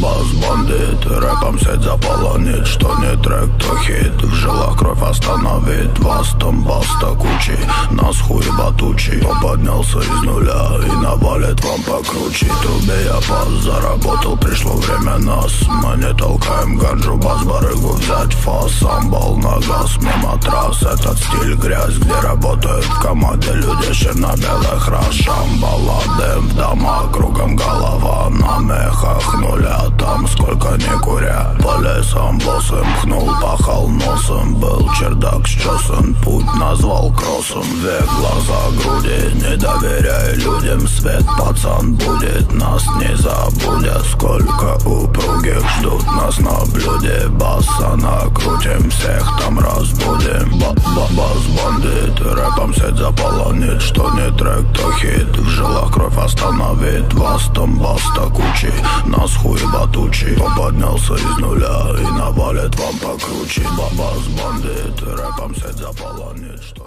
Бас бандит, рэпом сеть заполонит. Что не трек, то хит. В жилах кровь остановит. Вас там баста кучи, нас хуй батучи. Поднялся из нуля и навалит вам покруче. Трубе я пас, заработал, пришло время нас. Мы не толкаем ганджу, бас барыгу взять фас. Амбал на газ, мимо трасс. Этот стиль грязь, где работают в команде люди черно-белых рас. Баллады в домах, кругом голова на мехах нуля. Там сколько не куря, по лесам босым пхнул, пахал носом. Был чердак счесан, путь назвал кроссом. Век, глаза, груди, не доверяй людям. Свет, пацан, будет, нас не забудет. Сколько упругих ждут нас на блюде. Баса накрутим, всех там разбудим. Бас бандит, рэпом сеть заполонит. Что не трек, то хит. В жилах кровь остановит. Вас там баста кучи, нас хуй батучи. Поднялся из нуля и навалит вам покруче. Бас бандит, рэпом сеть заполонит. Что